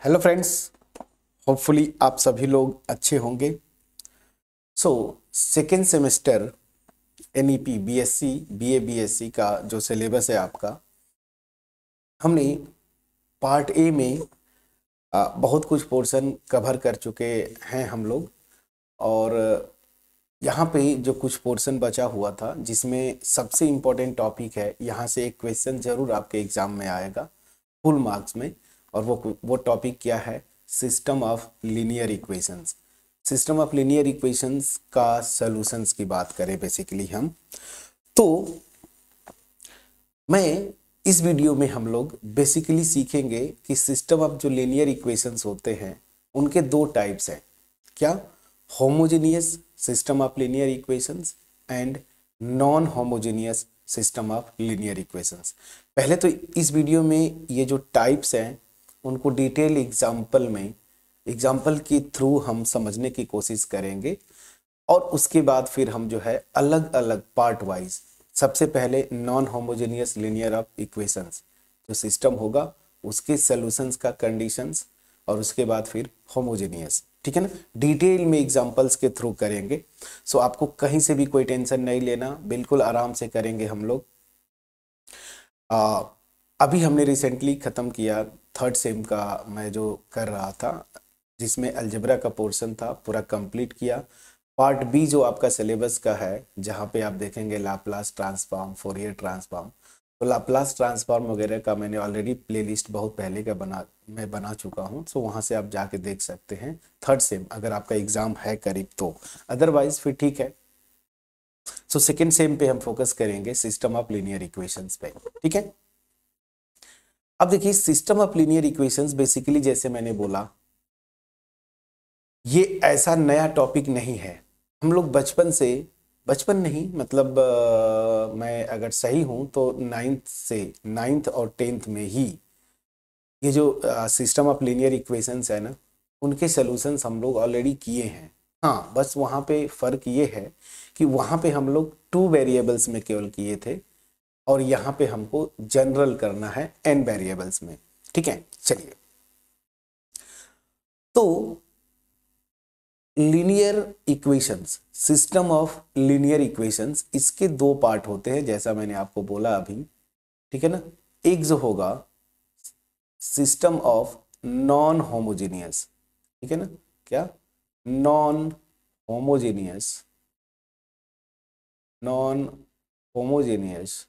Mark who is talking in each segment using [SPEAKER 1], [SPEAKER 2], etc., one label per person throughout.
[SPEAKER 1] Hello friends, hopefully आप सभी लोग अच्छे होंगे। So second semester NEP BSc BA BSc का जो सिलेबस है आपका, हमने पार्ट ए में बहुत कुछ पोर्शन कवर कर चुके हैं हम लोग। और यहाँ पे जो कुछ पोर्शन बचा हुआ था जिसमें सबसे इम्पोर्टेंट टॉपिक है, यहाँ से एक क्वेश्चन जरूर आपके एग्जाम में आएगा फुल मार्क्स में। और वो टॉपिक क्या है? System of linear equations. System of linear equations का सॉल्यूशंस की बात करें बेसिकली हम, तो मैं इस वीडियो में हम लोग बेसिकली सीखेंगे कि सिस्टम ऑफ जो लीनियर इक्वेशंस होते हैं उनके दो टाइप्स हैं। क्या? Homogeneous system of linear equations and non homogeneous system of linear equations. पहले तो इस वीडियो में ये जो टाइप्स हैं उनको डिटेल एग्जाम्पल के थ्रू हम समझने की कोशिश करेंगे। और उसके बाद फिर हम जो है अलग अलग पार्ट वाइज, सबसे पहले non homogeneous linear of equations जो सिस्टम होगा उसके सॉल्यूशंस का कंडीशंस, और उसके बाद फिर होमोजेनियस, ठीक है ना, डिटेल में एग्जांपल्स के थ्रू करेंगे। सो आपको कहीं से भी कोई टेंशन नहीं लेना, बिल्कुल आराम से करेंगे हम लोग। अभी हमने रिसेंटली ख़त्म किया थर्ड सेम का, मैं जो कर रहा था जिसमें अलजेब्रा का पोर्शन था पूरा कंप्लीट किया। पार्ट बी जो आपका सिलेबस का है, जहाँ पे आप देखेंगे लाप्लास ट्रांसफॉर्म, फोरियर ट्रांसफॉर्म, तो लाप्लास ट्रांसफॉर्म वगैरह का मैंने ऑलरेडी प्लेलिस्ट बहुत पहले का बना चुका हूँ। सो वहाँ से आप जाके देख सकते हैं थर्ड सेम, अगर आपका एग्जाम है करीब तो। अदरवाइज फिर ठीक है। सो सेकेंड सेम पे हम फोकस करेंगे सिस्टम ऑफ लीनियर इक्वेशंस पे, ठीक है। अब देखिए, system of linear equations basically जैसे मैंने बोला, ये ऐसा नया टॉपिक नहीं है। हम लोग बचपन नहीं, मतलब मैं अगर सही हूं तो नाइन्थ और टेंथ में ही ये जो सिस्टम ऑफ लीनियर इक्वेशंस है ना, उनके सॉल्यूशंस हम लोग ऑलरेडी किए हैं। हाँ, बस वहाँ पे फ़र्क ये है कि वहाँ पे हम लोग 2 वेरिएबल्स में केवल किए थे, और यहाँ पे हमको जनरल करना है n वेरिएबल्स में, ठीक है। चलिए, तो linear equations, system of linear equations, इसके दो पार्ट होते हैं जैसा मैंने आपको बोला अभी, ठीक है ना। एक जो होगा सिस्टम ऑफ नॉन होमोजेनियस, ठीक है ना। क्या? Non homogeneous, non homogeneous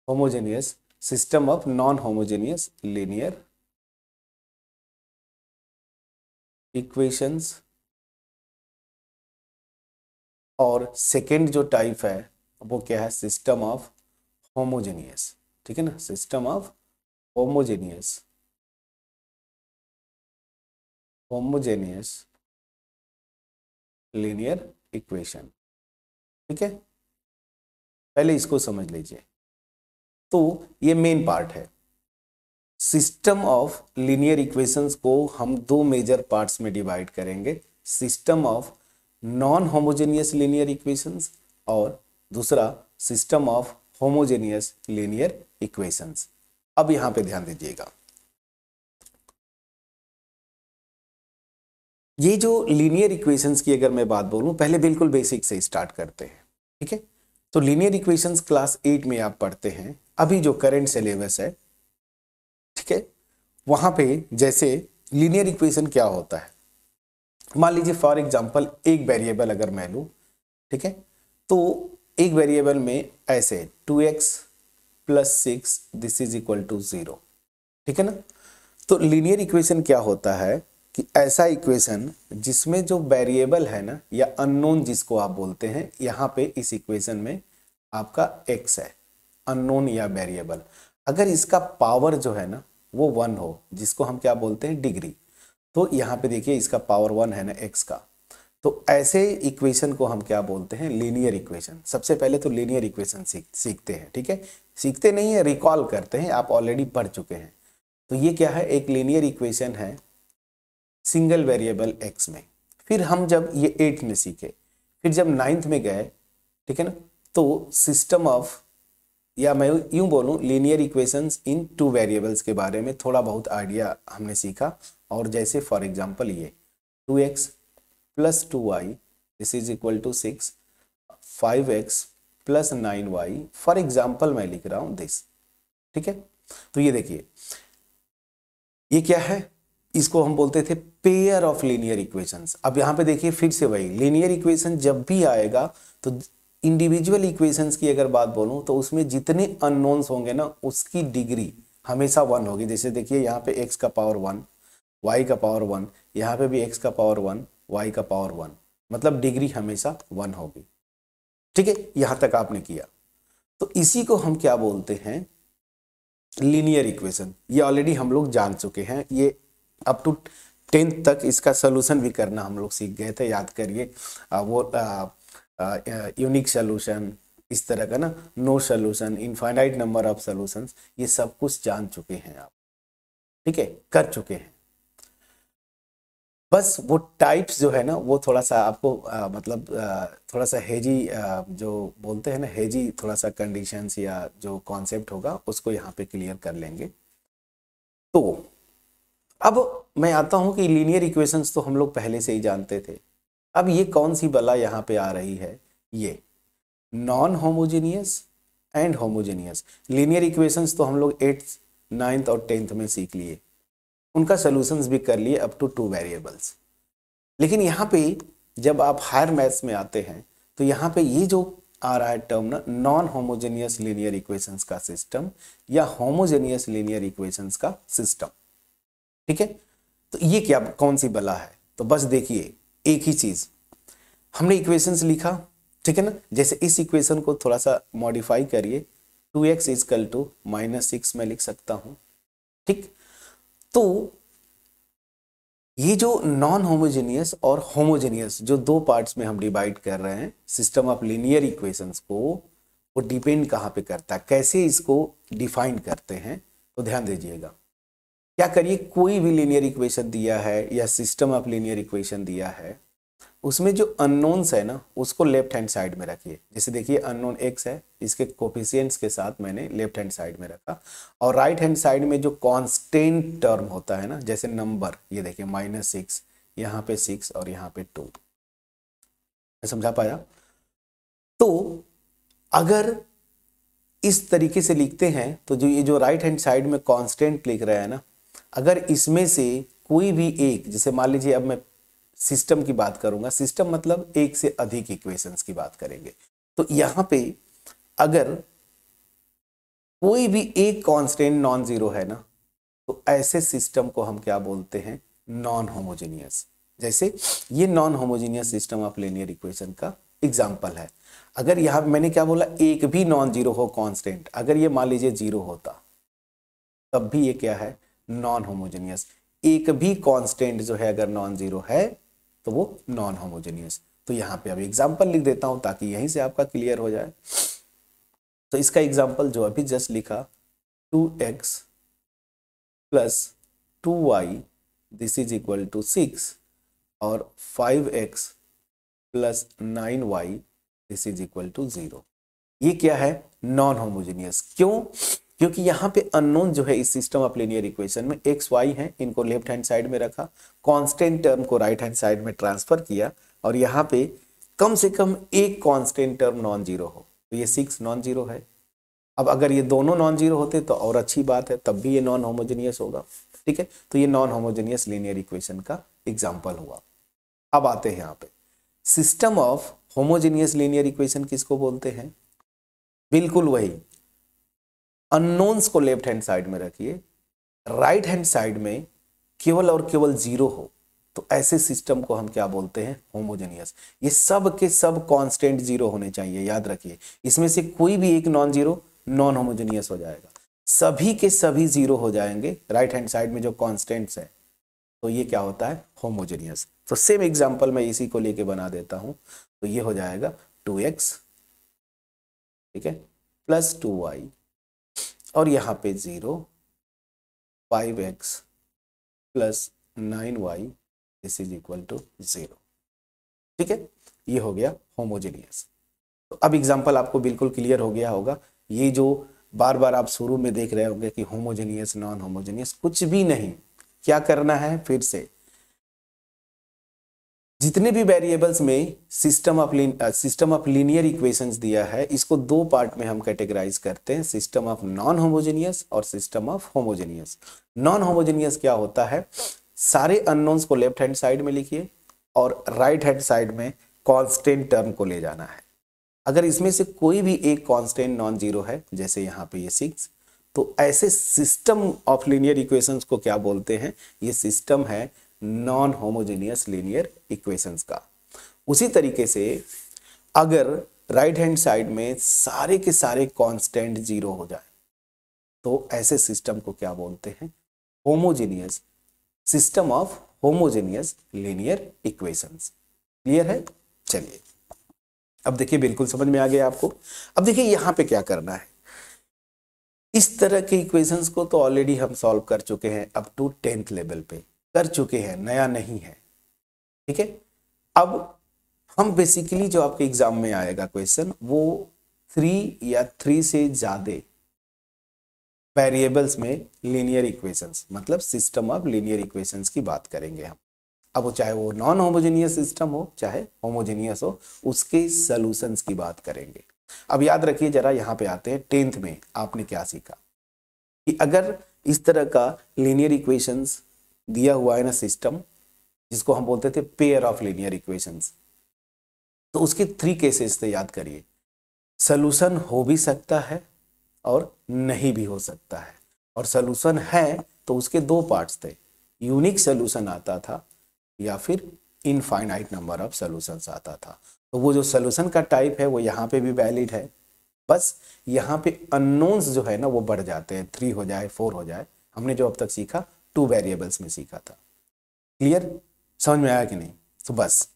[SPEAKER 1] homogeneous system of non homogeneous linear equations. और सेकेंड जो टाइप है वो क्या है? सिस्टम ऑफ होमोजेनियस, ठीक है ना, system of homogeneous homogeneous linear equation, ठीक है। पहले इसको समझ लीजिए। तो ये मेन पार्ट है। सिस्टम ऑफ लीनियर इक्वेशंस को हम दो मेजर पार्ट्स में डिवाइड करेंगे, system of non homogeneous linear equations और दूसरा system of homogeneous linear equations. अब यहां पे ध्यान दीजिएगा, ये जो लीनियर इक्वेशंस की अगर मैं बात बोलूं, पहले बिल्कुल बेसिक से स्टार्ट करते हैं, ठीक है। तो लीनियर इक्वेशंस क्लास 8 में आप पढ़ते हैं, अभी जो करंट सिलेबस है, ठीक है, वहां पे जैसे लीनियर इक्वेशन क्या होता है, मान लीजिए फॉर एग्जांपल एक वेरिएबल अगर मैं लूं, ठीक है, तो एक वेरिएबल में ऐसे 2x + 6 this is equal to 0, ठीक है ना। तो लीनियर इक्वेशन क्या होता है कि ऐसा इक्वेशन जिसमें जो वेरिएबल है ना, या अननोन जिसको आप बोलते हैं, यहाँ पे इस इक्वेशन में आपका x है, अननोन या वेरिएबल, अगर इसका पावर जो है ना वो 1 हो, जिसको हम क्या बोलते हैं? डिग्री। तो यहाँ पे देखिए इसका पावर 1 है ना x का, तो ऐसे इक्वेशन को हम क्या बोलते हैं? Linear equation. सबसे पहले तो लीनियर इक्वेशन सीखते हैं, ठीक है, सीखते नहीं है, रिकॉल करते हैं, आप ऑलरेडी पढ़ चुके हैं। तो ये क्या है? एक लीनियर इक्वेशन है सिंगल वेरिएबल x में। फिर हम जब ये 8th में सीखे, फिर जब 9th में गए, ठीक है ना, तो सिस्टम ऑफ या मैं यूं बोलूं लीनियर इक्वेशंस इन टू वेरिएबल्स के बारे में थोड़ा बहुत आइडिया हमने सीखा। और जैसे फॉर एग्जांपल ये 2x plus 2y this is equal to 6, 5x plus 9y, for example मैं लिख रहा हूं दिस। ठीक है, तो ये देखिए ये क्या है, इसको हम बोलते थे पेयर ऑफ लीनियर इक्वेशंस। अब यहाँ पे देखिए फिर से वही लीनियर इक्वेशन जब भी आएगा तो इंडिविजुअल इक्वेशंस की अगर बात बोलूं तो उसमें जितने अननोन्स होंगे ना उसकी डिग्री हमेशा 1 होगी। जैसे देखिए यहाँ पे x का पावर 1, y का पावर 1, यहाँ पे भी x का पावर 1, y का पावर 1, मतलब डिग्री हमेशा 1 होगी। ठीक है, यहां तक आपने किया। तो इसी को हम क्या बोलते हैं, लीनियर इक्वेशन। ये ऑलरेडी हम लोग जान चुके हैं, ये अप टू 10th तक इसका सोल्यूशन भी करना हम लोग सीख गए थे, याद करिए। वो यूनिक सोल्यूशन, इस तरह का ना, no solution, infinite number of solutions, ये सब कुछ जान चुके हैं आप। ठीक है, कर चुके हैं। बस वो टाइप्स जो है ना वो थोड़ा सा आपको मतलब थोड़ा सा हेजी जो बोलते हैं ना, हेजी थोड़ा सा कंडीशंस या जो कॉन्सेप्ट होगा उसको यहाँ पे क्लियर कर लेंगे। तो अब मैं आता हूं कि लीनियर इक्वेशंस तो हम लोग पहले से ही जानते थे। अब ये कौन सी बला यहाँ पे आ रही है, ये non homogeneous and homogeneous linear equations तो हम लोग 8th 9th और 10th में सीख लिए, उनका सोल्यूशंस भी कर लिए अप टू 2 वेरिएबल्स। लेकिन यहाँ पे जब आप हायर मैथ्स में आते हैं तो यहाँ पे ये जो आ रहा है टर्म ना, नॉन होमोजेनियस लीनियर इक्वेशंस का सिस्टम या होमोजेनियस लीनियर इक्वेशंस का सिस्टम। ठीक है, तो ये क्या कौन सी बला है, तो बस देखिए एक ही चीज, हमने इक्वेशंस लिखा, ठीक है ना। जैसे इस इक्वेशन को थोड़ा सा मॉडिफाई करिए, 2x इक्वल टू -6 में लिख सकता हूं। ठीक, तो ये जो नॉन होमोजेनियस और होमोजेनियस जो दो पार्ट्स में हम डिवाइड कर रहे हैं सिस्टम ऑफ लीनियर इक्वेशंस को, वो डिपेंड कहां पे करता है, कैसे इसको डिफाइन करते हैं, तो ध्यान दीजिएगा। क्या करिए, कोई भी लीनियर इक्वेशन दिया है या सिस्टम ऑफ लीनियर इक्वेशन दिया है, उसमें जो अननोन्स है ना उसको लेफ्ट हैंड साइड में रखिए। जैसे देखिए अननोन x है, इसके कोफिशिएंट्स के साथ मैंने लेफ्ट हैंड साइड में रखा, और राइट हैंड साइड में जो कांस्टेंट टर्म होता है ना, जैसे नंबर, ये देखिए -6, यहाँ पे 6 और यहाँ पे 2। मैं समझा पाया? तो अगर इस तरीके से लिखते हैं तो जो ये जो राइट हैंड साइड में कांस्टेंट लिख रहा है ना, अगर इसमें से कोई भी एक, जैसे मान लीजिए अब मैं सिस्टम की बात करूंगा, सिस्टम मतलब एक से अधिक इक्वेशंस की बात करेंगे, तो यहां पे अगर कोई भी एक कांस्टेंट नॉन जीरो है ना, तो ऐसे सिस्टम को हम क्या बोलते हैं, नॉन होमोजेनियस। जैसे ये non homogeneous system of linear equation का एग्जांपल है। अगर यहां मैंने क्या बोला, एक भी नॉन जीरो हो कांस्टेंट, अगर ये मान लीजिए 0 होता तब भी ये क्या है, नॉन होमोजेनियस। एक भी कांस्टेंट जो है अगर नॉन जीरो है तो वो नॉन होमोजेनियस। तो यहां पे अभी एग्जांपल लिख देता हूं ताकि यहीं से आपका क्लियर हो जाए। तो इसका एग्जांपल जो अभी जस्ट लिखा, 2x plus 2y this is equal to 6 और 5x plus 9y this is equal to 0। ये क्या है, नॉन होमोजेनियस। क्यों? क्योंकि यहाँ पे अननोन जो है इस सिस्टम ऑफ लीनियर इक्वेशन में x y है, इनको लेफ्ट हैंड साइड में रखा, कांस्टेंट टर्म को राइट हैंड साइड में ट्रांसफर किया, और यहाँ पे कम से कम एक कांस्टेंट टर्म नॉन जीरो हो, तो ये 6 नॉन जीरो है। अब अगर ये दोनों नॉन जीरो होते तो और अच्छी बात है, तब भी ये नॉन होमोजेनियस होगा। ठीक है, तो ये नॉन होमोजेनियस लीनियर इक्वेशन का एग्जाम्पल हुआ। अब आते हैं यहाँ पे, system of homogeneous linear equation किसको बोलते हैं, बिल्कुल वही, अननोन्स को लेफ्ट हैंड साइड में रखिए, राइट हैंड साइड में केवल और केवल 0 हो, तो ऐसे सिस्टम को हम क्या बोलते हैं, होमोजेनियस। ये सब के सब कांस्टेंट 0 होने चाहिए, याद रखिए। इसमें से कोई भी एक नॉन जीरो नॉन होमोजेनियस हो जाएगा, सभी के सभी 0 हो जाएंगे राइट हैंड साइड में जो कांस्टेंट्स है, तो ये क्या होता है, होमोजेनियस। तो सेम एग्जांपल मैं इसी को लेके बना देता हूं, तो ये हो जाएगा 2x, ठीक है, प्लस 2y, और यहां पे 0, 5x plus 9y this is equal to 0। ठीक है, ये हो गया होमोजेनियस। तो अब एग्जांपल आपको बिल्कुल क्लियर हो गया होगा। ये जो बार बार आप शुरू में देख रहे होंगे कि होमोजेनियस नॉन होमोजेनियस, कुछ भी नहीं। क्या करना है, फिर से जितने भी वेरिएबल्स में सिस्टम ऑफ लीनियर इक्वेशंस दिया है, इसको दो पार्ट में हम कैटेगराइज करते हैं, सिस्टम ऑफ नॉन होमोजेनियस और system of homogeneous. Non homogeneous क्या होता है, सारे अननोन्स को लेफ्ट हैंड साइड में लिखिए और राइट हैंड साइड में कांस्टेंट टर्म को ले जाना है। अगर इसमें से कोई भी एक कांस्टेंट नॉन जीरो है, जैसे यहाँ पे ये 6, तो ऐसे सिस्टम ऑफ लीनियर इक्वेशंस को क्या बोलते हैं, ये सिस्टम है नॉन होमोजेनियस लीनियर इक्वेशंस का। उसी तरीके से अगर राइट हैंड साइड में सारे के सारे कांस्टेंट जीरो हो जाए, तो ऐसे सिस्टम को क्या बोलते हैं, homogeneous, system of homogeneous linear equations. Clear है? चलिए अब देखिए, बिल्कुल समझ में आ गया आपको। अब देखिए यहां पे क्या करना है, इस तरह के इक्वेशंस को तो ऑलरेडी हम सॉल्व कर चुके हैं, अप टू 10th लेवल पे कर चुके हैं, नया नहीं है। ठीक है, अब हम बेसिकली जो आपके एग्जाम में आएगा क्वेश्चन, वो 3 या 3 से ज्यादा वेरिएबल्स में लीनियर इक्वेशंस, मतलब सिस्टम ऑफ लीनियर इक्वेशंस की बात करेंगे हम। अब वो चाहे वो नॉन होमोजेनियस सिस्टम हो चाहे होमोजेनियस हो, उसके सॉल्यूशंस की बात करेंगे। अब याद रखिए जरा, यहाँ पे आते हैं 10th में आपने क्या सीखा कि अगर इस तरह का लीनियर इक्वेशंस दिया हुआ है ना सिस्टम, जिसको हम बोलते थे पेयर ऑफ लीनियर इक्वेशंस, तो उसके 3 केसेस थे, याद करिए। सॉल्यूशन हो भी सकता है और नहीं भी हो सकता है, और सॉल्यूशन है तो उसके 2 पार्ट्स थे, यूनिक सॉल्यूशन आता था या फिर इनफाइनाइट नंबर ऑफ सॉल्यूशंस आता था। तो वो जो सॉल्यूशन का टाइप है वो यहाँ पे भी वैलिड है, बस यहाँ पे अननोन्स जो है ना वो बढ़ जाते हैं, 3 हो जाए 4 हो जाए। हमने जो अब तक सीखा 2 वेरिएबल्स में सीखा था। क्लियर, समझ में आया कि नहीं? तो बस,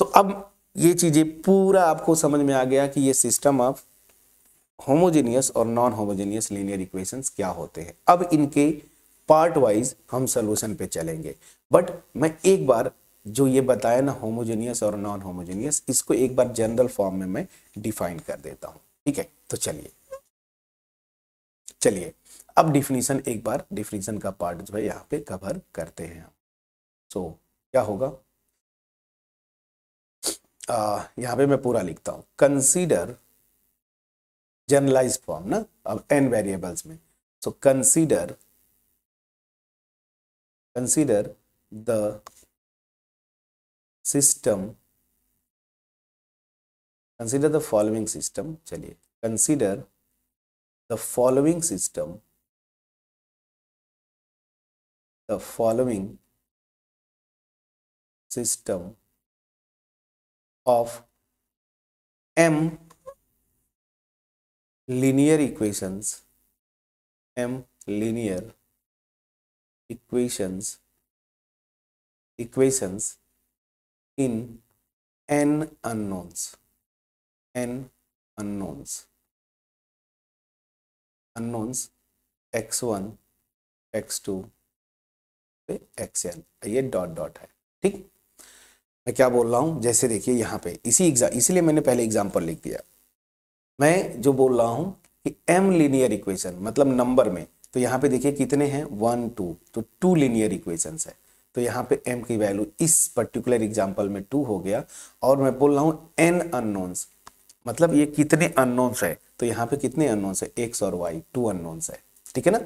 [SPEAKER 1] तो अब ये चीजें पूरा आपको समझ में आ गया कि ये सिस्टम ऑफ होमोजेनियस और नॉन होमोजेनियस लीनियर इक्वेशंस क्या होते हैं। अब इनके पार्ट वाइज हम सॉल्यूशन पे चलेंगे, बट मैं एक बार जो ये बताया ना होमोजेनियस और नॉन होमोजेनियस, इसको एक बार जनरल फॉर्म में मैं डिफाइन कर देता हूं। ठीक है, तो चलिए अब डिफिनीशन, एक बार डिफिनीशन का पार्ट जो है यहाँ पे कवर करते हैं हम। सो क्या होगा, यहाँ पे मैं पूरा लिखता हूं, कंसीडर जनरलाइज फॉर्म ना, अब n वेरिएबल्स में। So consider the system, consider the following system, चलिए consider the following system, the following system of m linear equations, m linear equations in n unknowns, unknowns x1 x2 xn, ये dot dot है। ठीक, मैं क्या बोल रहा हूं, जैसे देखिए यहाँ पे इसीलिए मैंने पहले एग्जाम्पल लिख दिया। मैं जो बोल रहा हूं कि m लीनियर इक्वेशन मतलब नंबर में, तो यहाँ पे देखिए कितने हैं, 1 2, तो 2 लीनियर इक्वेशंस है। तो यहाँ पे m की वैल्यू इस पर्टिकुलर एग्जाम्पल में 2 हो गया, और मैं बोल रहा हूँ n अननोन्स, मतलब ये कितने अननोन्स है, तो यहाँ पे कितने अननोन्स है, x और y, 2 अननोन्स है। ठीक है ना,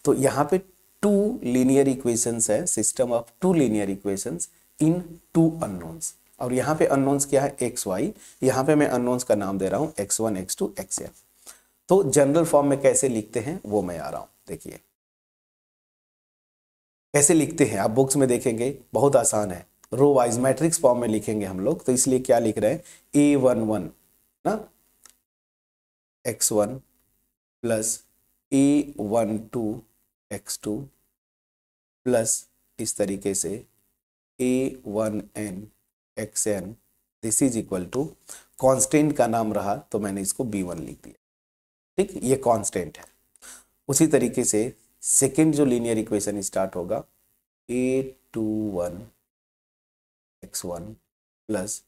[SPEAKER 1] तो यहाँ पे 2 लीनियर इक्वेशंस है, system of 2 linear equations in 2 unknowns. और यहाँ पे अननोन्स क्या है, एक्स वाई, यहाँ पे मैं अननोन्स का नाम दे रहा हूँ x1 x2 xn। तो जनरल फॉर्म में कैसे लिखते हैं वो मैं आ रहा हूँ, देखिए कैसे लिखते हैं, आप बुक्स में देखेंगे बहुत आसान है, रो वाइज मैट्रिक्स फॉर्म में लिखेंगे हम लोग। तो इसलिए क्या लिख रहे हैं, a11 ना x1 plus a12 x2 plus इस तरीके से a1n xn, this is equal to, constant का नाम रहा तो मैंने इसको b1 लिख दिया। ठीक, ये कांस्टेंट है। उसी तरीके से सेकेंड जो लीनियर इक्वेशन स्टार्ट होगा, a21 x1 plus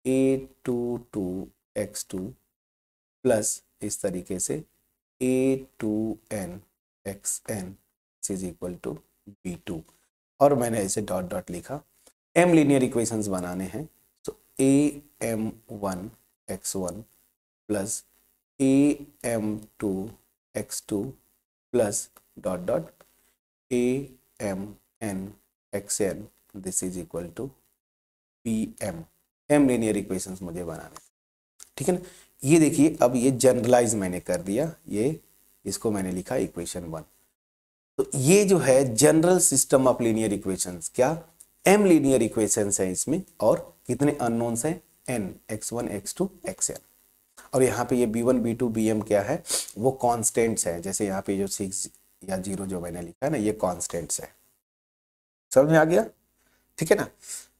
[SPEAKER 1] a22 x2 plus इस तरीके से A2n xn is equal to B2, और मैंने ऐसे डॉट डॉट लिखा। m लीनियर इक्वेशंस बनाने हैं तो AM1 x1 plus AM2 x2 plus dot dot AMn xn this is equal to PM। m linear equations मुझे बनाने, ठीक है ना। ये देखिए, अब ये जनरलाइज मैंने कर दिया, ये इसको मैंने लिखा इक्वेशन 1। तो ये जो है general system of linear equations, क्या m लीनियर इक्वेशंस है इसमें, और कितने अननोन्स हैं, n, x1 x2 xn। और यहाँ पे ये b1 b2 bm क्या है, वो कांस्टेंट्स हैं। जैसे यहाँ पे जो 6 या 0 जो मैंने लिखा है ना, ये कांस्टेंट्स है। समझ में आ गया, ठीक है ना।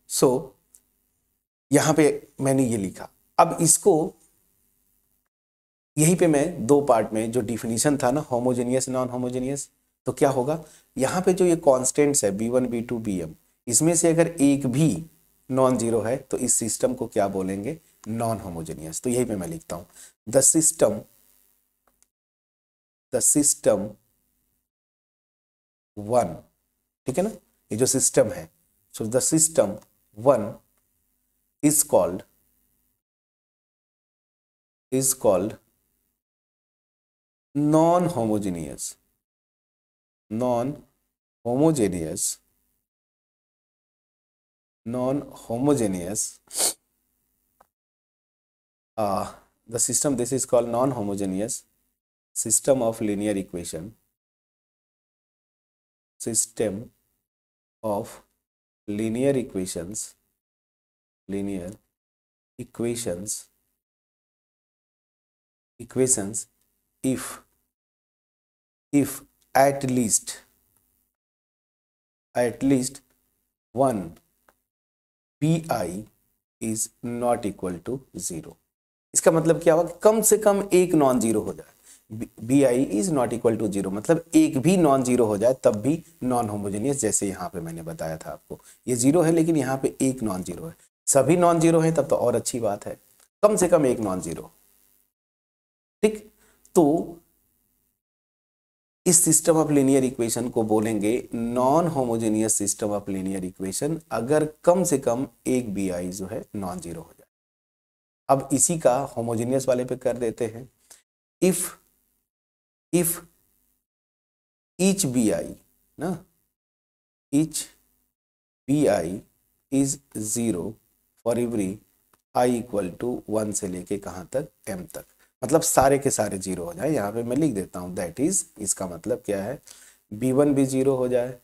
[SPEAKER 1] सो यहाँ पे मैंने ये लिखा। अब इसको यहीं पे मैं दो पार्ट में, जो डिफिनीशन था ना होमोजेनियस नॉन होमोजेनियस, तो क्या होगा, यहाँ पे जो ये कांस्टेंट्स है b1 b2 bm, इसमें से अगर एक भी नॉन जीरो है तो इस सिस्टम को क्या बोलेंगे, नॉन होमोजेनियस। तो यहीं पे मैं लिखता हूं द सिस्टम 1, ठीक है ना, ये जो सिस्टम है, so the system 1 is called non-homogeneous the system, this is called non-homogeneous system of linear equation, system of linear equations if at least one bi is not equal to 0। इसका मतलब क्या होगा, कम से कम एक नॉन जीरो हो जाए। bi is not equal to 0 मतलब एक भी नॉन जीरो हो जाए तब भी नॉन होमोजेनियस। जैसे यहाँ पे मैंने बताया था आपको, ये 0 है लेकिन यहाँ पे एक नॉन जीरो है, सभी नॉन जीरो है तब तो और अच्छी बात है, कम से कम एक नॉन जीरो, ठीक। तो इस सिस्टम ऑफ लीनियर इक्वेशन को बोलेंगे non homogeneous system of linear equation, अगर कम से कम एक bi जो है नॉन जीरो हो जाए। अब इसी का होमोजेनियस वाले पे कर देते हैं। If each bi is 0 for every I equal to 1 से लेके कहाँ तक, m तक, मतलब सारे के सारे जीरो हो जाए। यहाँ पे मैं लिख देता हूँ दैट इज, इसका मतलब क्या है, b1 भी जीरो हो जाए,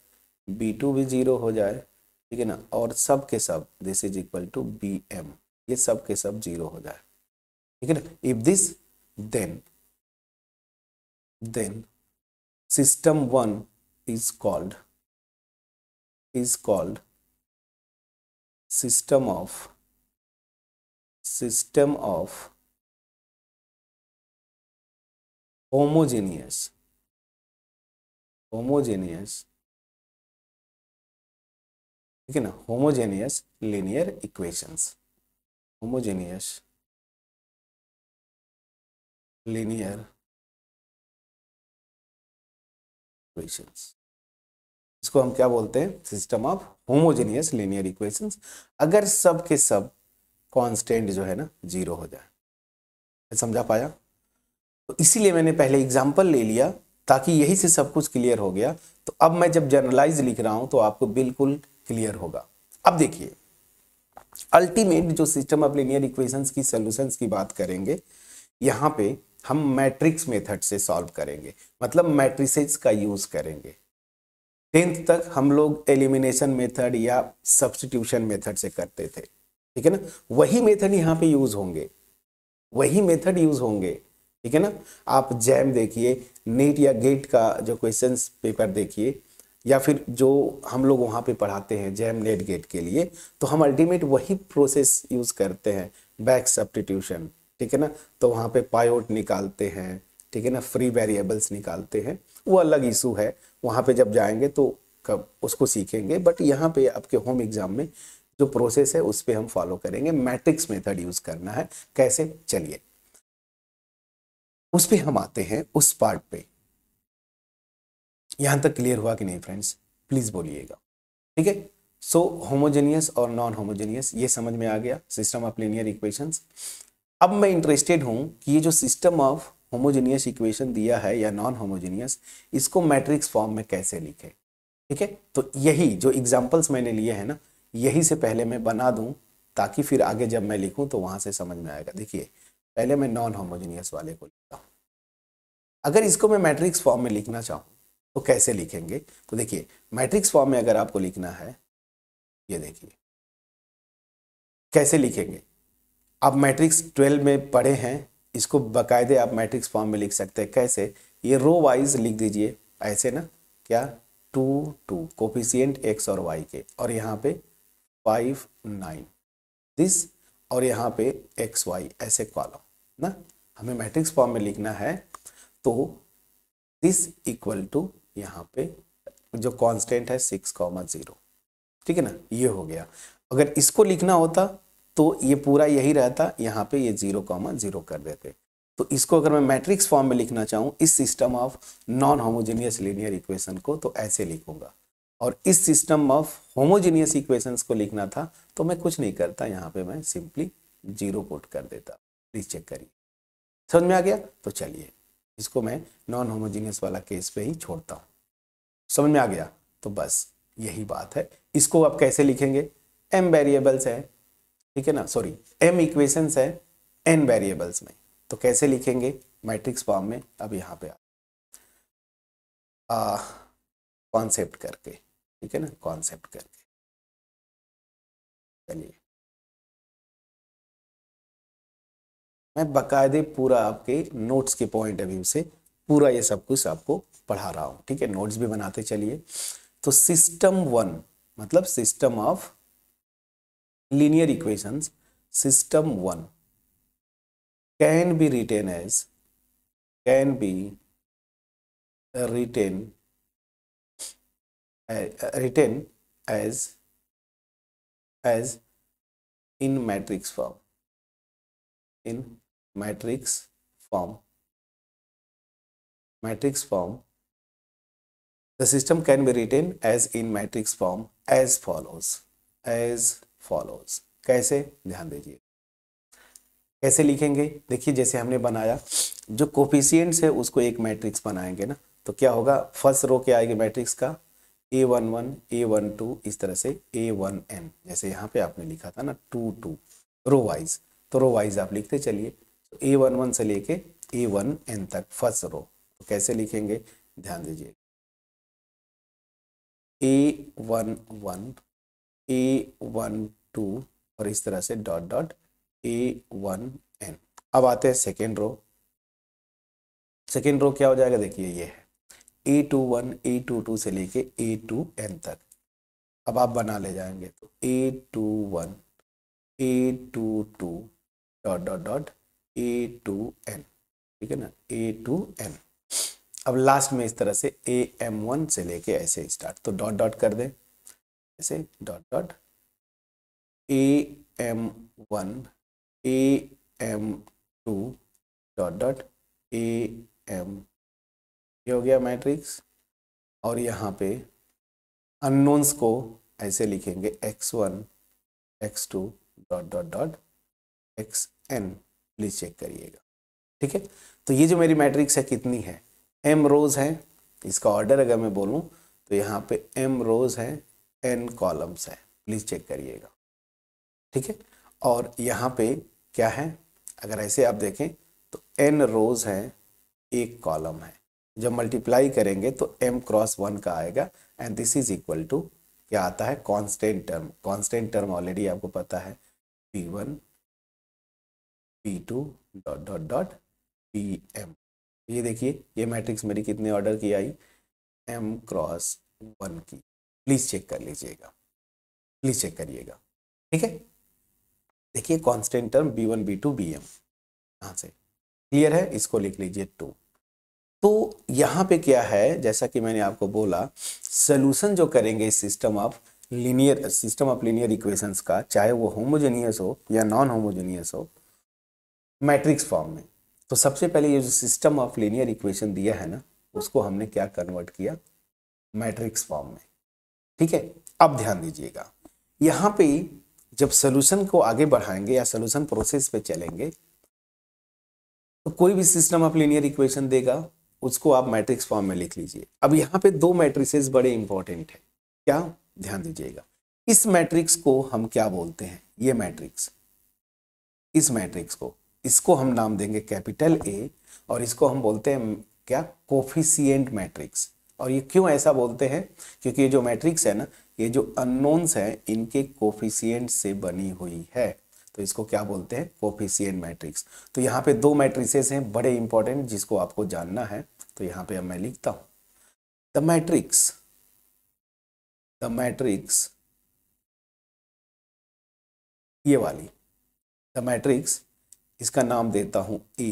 [SPEAKER 1] b2 भी जीरो हो जाए, ठीक है ना, और सब के सब this is equal to bm, ये सब के सब जीरो हो जाए, ठीक है ना। If this then system 1 is called system of homogeneous ठीक है ना, homogeneous linear equations, homogeneous linear equations, इसको हम क्या बोलते हैं, system of homogeneous linear equations, अगर सब के सब कांस्टेंट जो है ना जीरो हो जाए। समझा पाया। तो इसीलिए मैंने पहले एग्जांपल ले लिया ताकि यही से सब कुछ क्लियर हो गया। तो अब मैं जब जनरलाइज लिख रहा हूं तो आपको बिल्कुल क्लियर होगा। अब देखिए, अल्टीमेट जो सिस्टम ऑफ लीनियर इक्वेशंस की सॉल्यूशंस की बात करेंगे, यहाँ पे हम मैट्रिक्स मेथड से सॉल्व करेंगे, मतलब मैट्रिसेस का यूज करेंगे। 10th तक हम लोग एलिमिनेशन मेथड या सब्स्टिट्यूशन मेथड से करते थे, ठीक है ना, वही मेथड यहाँ पे यूज होंगे, ठीक है ना। आप जैम देखिए, नीट या गेट का जो क्वेश्चंस पेपर देखिए, या फिर जो हम लोग वहाँ पे पढ़ाते हैं जैम नेट गेट के लिए, तो हम अल्टीमेट वही प्रोसेस यूज करते हैं, बैक सब्स्टिट्यूशन, ठीक है ना। तो वहाँ पे पायोट निकालते हैं, ठीक है ना, फ्री वेरिएबल्स निकालते हैं, वो अलग इशू है, वहाँ पे जब जाएंगे तो कब उसको सीखेंगे। बट यहाँ पे आपके होम एग्जाम में जो प्रोसेस है उस पर हम फॉलो करेंगे, मैट्रिक्स मेथड यूज करना है। कैसे, चलिए उस पे हम आते हैं, उस पार्ट पे। यहां तक क्लियर हुआ कि नहीं फ्रेंड्स? प्लीज बोलिएगा। ठीक है, सो होमोजेनियस और नॉन होमोजेनियस ये समझ में आ गया, सिस्टम ऑफ लीनियर इक्वेशंस। अब मैं इंटरेस्टेड हूं कि ये जो सिस्टम ऑफ होमोजेनियस इक्वेशन दिया है या नॉन होमोजेनियस, इसको मैट्रिक्स फॉर्म में कैसे लिखे। ठीक है, तो यही जो एग्जांपल्स मैंने लिए हैं ना, यही से पहले मैं बना दूं, ताकि फिर आगे जब मैं लिखूं तो वहां से समझ में आएगा। देखिए, पहले मैं नॉन होमोजेनियस वाले को लिखता हूं। अगर इसको मैं मैट्रिक्स फॉर्म में लिखना चाहूँ तो कैसे लिखेंगे? तो देखिए, मैट्रिक्स फॉर्म में अगर आपको लिखना है, ये देखिए कैसे लिखेंगे। आप मैट्रिक्स 12 में पढ़े हैं, इसको बाकायदे आप मैट्रिक्स फॉर्म में लिख सकते हैं। कैसे? ये रो वाइज लिख दीजिए ऐसे ना, क्या 2 2 कोफिशिएंट एक्स और वाई के, और यहाँ पे 5 9 दिस, और यहाँ पे एक्स वाई ऐसे कॉलम ना। हमें मैट्रिक्स फॉर्म में लिखना है, तो दिस इक्वल टू यहाँ पे जो कांस्टेंट है 6,0, ठीक है ना, ये हो गया। अगर इसको लिखना होता तो ये पूरा यही रहता, यहाँ पे ये 0,0 कर देते। तो इसको अगर मैं मैट्रिक्स फॉर्म में लिखना चाहूँ इस system of non homogeneous linear equation को, तो ऐसे लिखूंगा। और इस सिस्टम ऑफ होमोजेनियस इक्वेशंस को लिखना था तो मैं कुछ नहीं करता, यहाँ पे मैं सिंपली 0 पुट कर देता। प्लीज चेक करिए, समझ में आ गया? तो चलिए इसको मैं नॉन होमोजेनियस वाला केस पे ही छोड़ता हूँ। समझ में आ गया? तो बस यही बात है। इसको आप कैसे लिखेंगे? m वेरिएबल्स है, ठीक है ना, सॉरी m इक्वेशंस है n वेरिएबल्स में, तो कैसे लिखेंगे मैट्रिक्स फॉर्म में? अब यहाँ पे कॉन्सेप्ट करके, ठीक है ना, कॉन्सेप्ट करके। चलिए मैं बाकायदे पूरा आपके नोट्स के पॉइंट ऑफ व्यू से पूरा ये सब कुछ आपको पढ़ा रहा हूँ, ठीक है, नोट्स भी बनाते चलिए। तो सिस्टम 1 मतलब system of linear equations, system 1 can be written as written written as in matrix form, in matrix form the system can be written as in matrix form as follows, कैसे? ध्यान दीजिए कैसे लिखेंगे। देखिए जैसे हमने बनाया, जो कोफिशिएंट्स है उसको एक मैट्रिक्स बनाएंगे ना, तो क्या होगा, फर्स्ट रो क्या आएगी मैट्रिक्स का, A11 A12 इस तरह से A1n, जैसे यहाँ पे आपने लिखा था ना 2 2 रो वाइज, तो रो वाइज आप लिखते चलिए। तो A11 से लेके A1n तक फर्स्ट रो, तो कैसे लिखेंगे? ध्यान दीजिए, A11 A12 और इस तरह से डॉट डॉट A1n। अब आते हैं सेकेंड रो। सेकेंड रो क्या हो जाएगा? देखिए ये है A21 A22 से लेके A2n तक। अब आप बना ले जाएंगे तो A21 A22 dot dot dot A2n, ठीक है ना, A2n। अब लास्ट में इस तरह से AM1 से लेके ऐसे स्टार्ट, तो डॉट डॉट कर दें ऐसे, dot dot AM1 AM2 dot dot AM, ये हो गया मैट्रिक्स। और यहाँ पे अननोन्स को ऐसे लिखेंगे x1 x2 dot dot dot xn, please check करिएगा, ठीक है। तो ये जो मेरी मैट्रिक्स है कितनी है? m रोज है, इसका ऑर्डर अगर मैं बोलूँ तो यहाँ पे m रोज है, n कॉलम्स है, प्लीज चेक करिएगा, ठीक है। और यहाँ पे क्या है, अगर ऐसे आप देखें तो n रोज है, एक कॉलम है। जब मल्टीप्लाई करेंगे तो m क्रॉस 1 का आएगा, and this is equal to क्या आता है? Constant term. Constant term already आपको पता है, p1 p2 dot dot dot pm। ये देखिए ये मैट्रिक्स मेरी कितने ऑर्डर की आई? m क्रॉस 1 की। प्लीज चेक कर लीजिएगा, प्लीज चेक करिएगा, ठीक है। देखिए constant term b1 b2 bm, यहाँ से क्लियर है, इसको लिख लीजिए 2। तो यहाँ पे क्या है, जैसा कि मैंने आपको बोला, सोल्यूशन जो करेंगे इस सिस्टम ऑफ लीनियर इक्वेशंस का, चाहे वो होमोजेनियस हो या नॉन होमोजेनियस हो, मैट्रिक्स फॉर्म में। तो सबसे पहले ये जो सिस्टम ऑफ लीनियर इक्वेशन दिया है ना, उसको हमने क्या कन्वर्ट किया, मैट्रिक्स फॉर्म में। ठीक है, अब ध्यान दीजिएगा, यहाँ पे जब सोल्यूशन को आगे बढ़ाएंगे या सोल्यूशन प्रोसेस पे चलेंगे तो कोई भी सिस्टम ऑफ लीनियर इक्वेशन देगा, उसको आप मैट्रिक्स फॉर्म में लिख लीजिए। अब यहाँ पे दो मैट्रिसेस बड़े इंपॉर्टेंट है, क्या, ध्यान दीजिएगा। इस मैट्रिक्स को हम क्या बोलते हैं, ये मैट्रिक्स, इस मैट्रिक्स को, इसको हम नाम देंगे कैपिटल ए, और इसको हम बोलते हैं क्या, कोफिशिएंट मैट्रिक्स। और ये क्यों ऐसा बोलते हैं, क्योंकि ये जो मैट्रिक्स है ना, ये जो अननोन्स है इनके कोफिशिएंट से बनी हुई है, तो इसको क्या बोलते हैं, कोफिशिएंट मैट्रिक्स। तो यहाँ पे दो मैट्रिसेस हैं बड़े इंपॉर्टेंट, जिसको आपको जानना है। तो यहाँ पे अब मैं लिखता हूँ द मैट्रिक्स ये वाली द मैट्रिक्स, इसका नाम देता हूँ ए,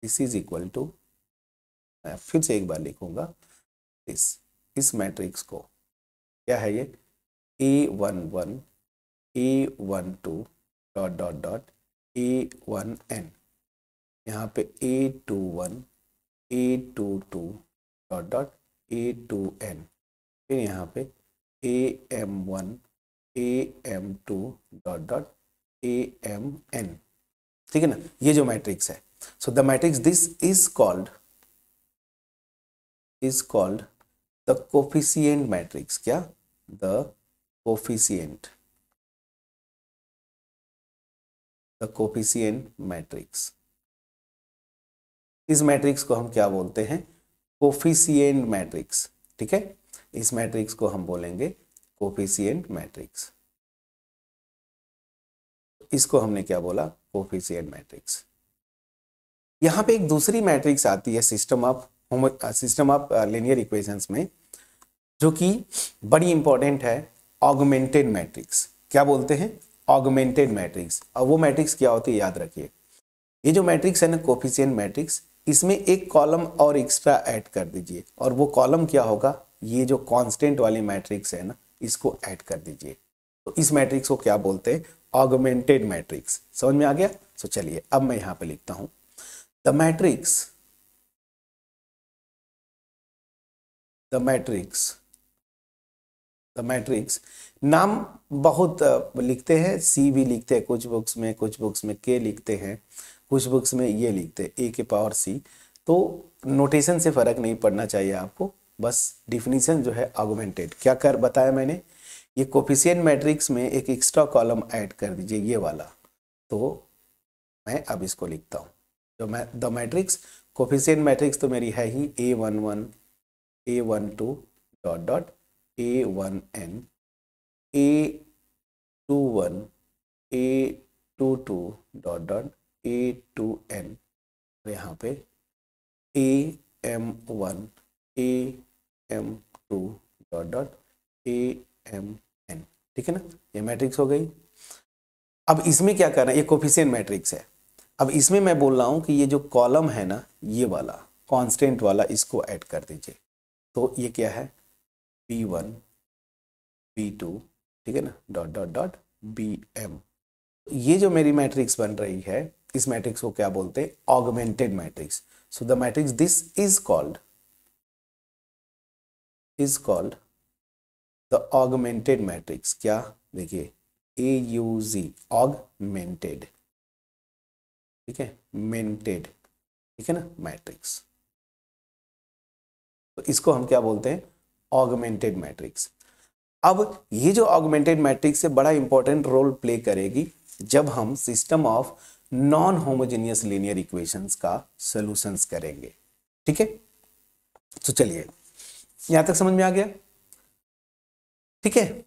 [SPEAKER 1] दिस इज इक्वल टू, मैं फिर से एक बार लिखूंगा, इस मैट्रिक्स को क्या है, ये A11 A12 dot dot dot A1n, यहाँ पे A21 A22 dot dot A2n, फिर यहाँ पे AM1 AM2 dot dot AMn। ठीक है ना, ये जो मैट्रिक्स है, so the matrix this is called the coefficient matrix, क्या, द कोफिशिएंट मैट्रिक्स। इस मैट्रिक्स को हम क्या बोलते हैं, कोफिशिएंट मैट्रिक्स। ठीक है, इस मैट्रिक्स को हम बोलेंगे कोफिशिएंट मैट्रिक्स, इसको हमने क्या बोला, कोफिशिएंट मैट्रिक्स। यहाँ पे एक दूसरी मैट्रिक्स आती है सिस्टम ऑफ लीनियर इक्वेशंस में, जो कि बड़ी इंपॉर्टेंट है, ऑगमेंटेड मैट्रिक्स। क्या बोलते हैं, ऑगमेंटेड मैट्रिक्स। और वो मैट्रिक्स क्या होती है, याद रखिए, ये जो मैट्रिक्स है ना, कोफिशिएंट मैट्रिक्स, इसमें एक कॉलम और एक्स्ट्रा ऐड कर दीजिए, और वो कॉलम क्या होगा, ये जो कांस्टेंट वाली मैट्रिक्स है ना, इसको ऐड कर दीजिए। तो इस मैट्रिक्स को क्या बोलते हैं, ऑगमेंटेड मैट्रिक्स। समझ में आ गया। तो चलिए अब मैं यहाँ पे लिखता हूँ द मैट्रिक्स, नाम बहुत लिखते हैं, सी भी लिखते हैं कुछ बुक्स में के लिखते हैं, कुछ बुक्स में ये लिखते हैं ए के पावर सी। तो नोटेशन से फर्क नहीं पड़ना चाहिए आपको, बस डिफिनीशन जो है ऑगमेंटेड, क्या कर बताया मैंने, ये कोफिशिएंट मैट्रिक्स में एक एक्स्ट्रा कॉलम ऐड कर दीजिए, ये वाला। तो मैं अब इसको लिखता हूँ, तो मैं द मैट्रिक्स कोफिशिएंट मैट्रिक्स तो मेरी है ही A11 A12 dot dot A1n A21 A22 dot dot A2n, यहाँ पे AM1 AM2 dot dot AMn। ठीक है ना, ये मैट्रिक्स हो गई। अब इसमें क्या करना है, ये कोफिशिएंट मैट्रिक्स है। अब इसमें मैं बोल रहा हूँ कि ये जो कॉलम है ना, ये वाला कांस्टेंट वाला, इसको ऐड कर दीजिए। तो ये क्या है, B1 B2, ठीक है ना, डॉट डॉट डॉट BM। ये जो मेरी मैट्रिक्स बन रही है, इस मैट्रिक्स को क्या बोलते हैं, augmented matrix. So the matrix this is called the augmented matrix. क्या, देखिए AUG, ऑगमेंटेड, ठीक है, मेंटेड, ठीक है ना, मैट्रिक्स। तो इसको हम क्या बोलते हैं, ऑगमेंटेड मैट्रिक्स। अब ये जो ऑगमेंटेड मैट्रिक्स है, बड़ा इंपॉर्टेंट रोल प्ले करेगी जब हम system of non homogeneous linear equations का सॉल्यूशंस करेंगे। ठीक है, तो चलिए यहां तक समझ में आ गया। ठीक है,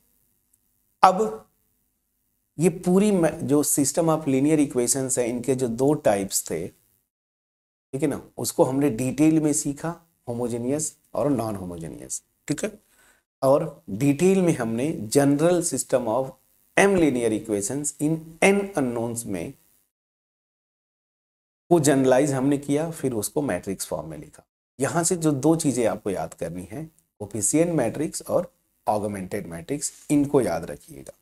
[SPEAKER 1] अब ये पूरी जो सिस्टम ऑफ लीनियर इक्वेशंस है, इनके जो दो टाइप्स थे, ठीक है ना, उसको हमने डिटेल में सीखा, होमोजेनियस और नॉन होमोजेनियस। ठीक है, और डिटेल में हमने general system of m linear equations in n unknowns में वो जनरलाइज हमने किया, फिर उसको मैट्रिक्स फॉर्म में लिखा। यहां से जो दो चीजें आपको याद करनी है, कोफिशिएंट मैट्रिक्स और ऑगमेंटेड मैट्रिक्स, इनको याद रखिएगा।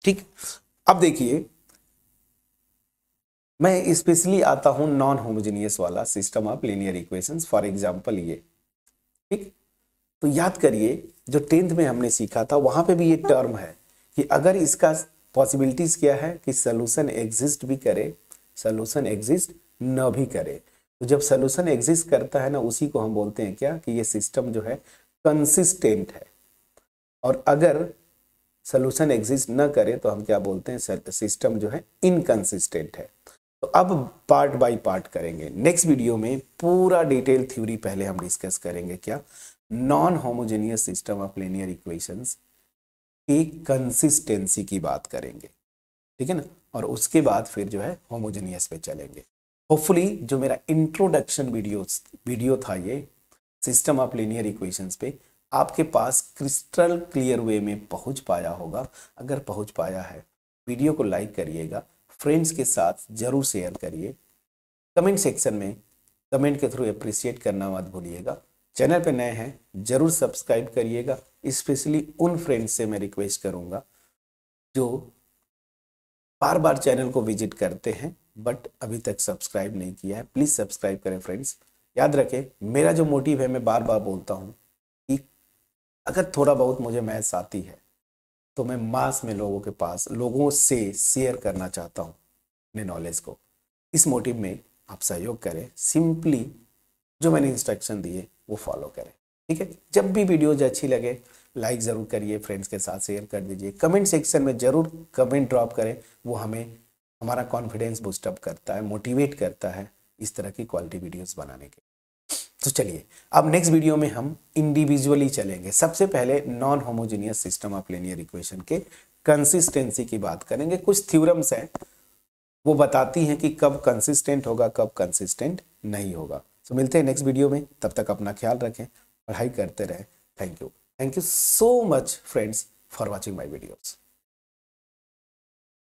[SPEAKER 1] ठीक, अब देखिए मैं स्पेशली आता हूं नॉन होमोजेनियस वाला system of linear equations, for example ये, ठीक। तो याद करिए जो 10th में हमने सीखा था वहां पे भी ये टर्म है कि अगर इसका पॉसिबिलिटीज क्या है कि सोल्यूशन एग्जिस्ट भी करे, सोल्यूशन एग्जिस्ट न भी करे। तो जब सोल्यूशन एग्जिस्ट करता है ना, उसी को हम बोलते हैं क्या, कि ये सिस्टम जो है कंसिस्टेंट है। और अगर सोल्यूशन एग्जिस्ट न करे तो हम क्या बोलते हैं, सिस्टम जो है इनकंसिस्टेंट है। तो अब पार्ट बाय पार्ट करेंगे। नेक्स्ट वीडियो में पूरा डिटेल थ्योरी पहले हम डिस्कस करेंगे, क्या, non homogeneous system of linear equations की कंसिस्टेंसी की बात करेंगे, ठीक है ना। और उसके बाद फिर जो है होमोजेनियस पे चलेंगे। होपफुली जो मेरा इंट्रोडक्शन वीडियो था ये सिस्टम ऑफ लीनियर इक्वेशंस पे, आपके पास क्रिस्टल क्लियर वे में पहुंच पाया होगा। अगर पहुंच पाया है, वीडियो को लाइक करिएगा, फ्रेंड्स के साथ जरूर शेयर करिए, कमेंट सेक्शन में कमेंट के थ्रू अप्रिशिएट करना मत भूलिएगा। चैनल पे नए हैं जरूर सब्सक्राइब करिएगा। स्पेशली उन फ्रेंड्स से मैं रिक्वेस्ट करूंगा जो बार बार चैनल को विजिट करते हैं बट अभी तक सब्सक्राइब नहीं किया है, प्लीज सब्सक्राइब करें फ्रेंड्स। याद रखें, मेरा जो मोटिव है, मैं बार बार बोलता हूं कि अगर थोड़ा बहुत मुझे मैथ्स आती है तो मैं मास में लोगों से शेयर करना चाहता हूं अपने नॉलेज को। इस मोटिव में आप सहयोग करें, सिंपली जो मैंने इंस्ट्रक्शन दिए वो फॉलो करें, ठीक है। जब भी वीडियोज अच्छी लगे लाइक ज़रूर करिए, फ्रेंड्स के साथ शेयर कर दीजिए, कमेंट सेक्शन में ज़रूर कमेंट ड्रॉप करें। वो हमें हमारा कॉन्फिडेंस बूस्टअप करता है, मोटिवेट करता है इस तरह की क्वालिटी वीडियोस बनाने के। तो चलिए अब नेक्स्ट वीडियो में हम इंडिविजुअली चलेंगे। सबसे पहले non homogeneous system of linear equation के कंसिस्टेंसी की बात करेंगे। कुछ थ्योरम्स हैं वो बताती हैं कि कब कंसिस्टेंट होगा, कब कंसिस्टेंट नहीं होगा। तो मिलते हैं नेक्स्ट वीडियो में, तब तक अपना ख्याल रखें, पढ़ाई करते रहें। Thank you so much friends for watching my videos.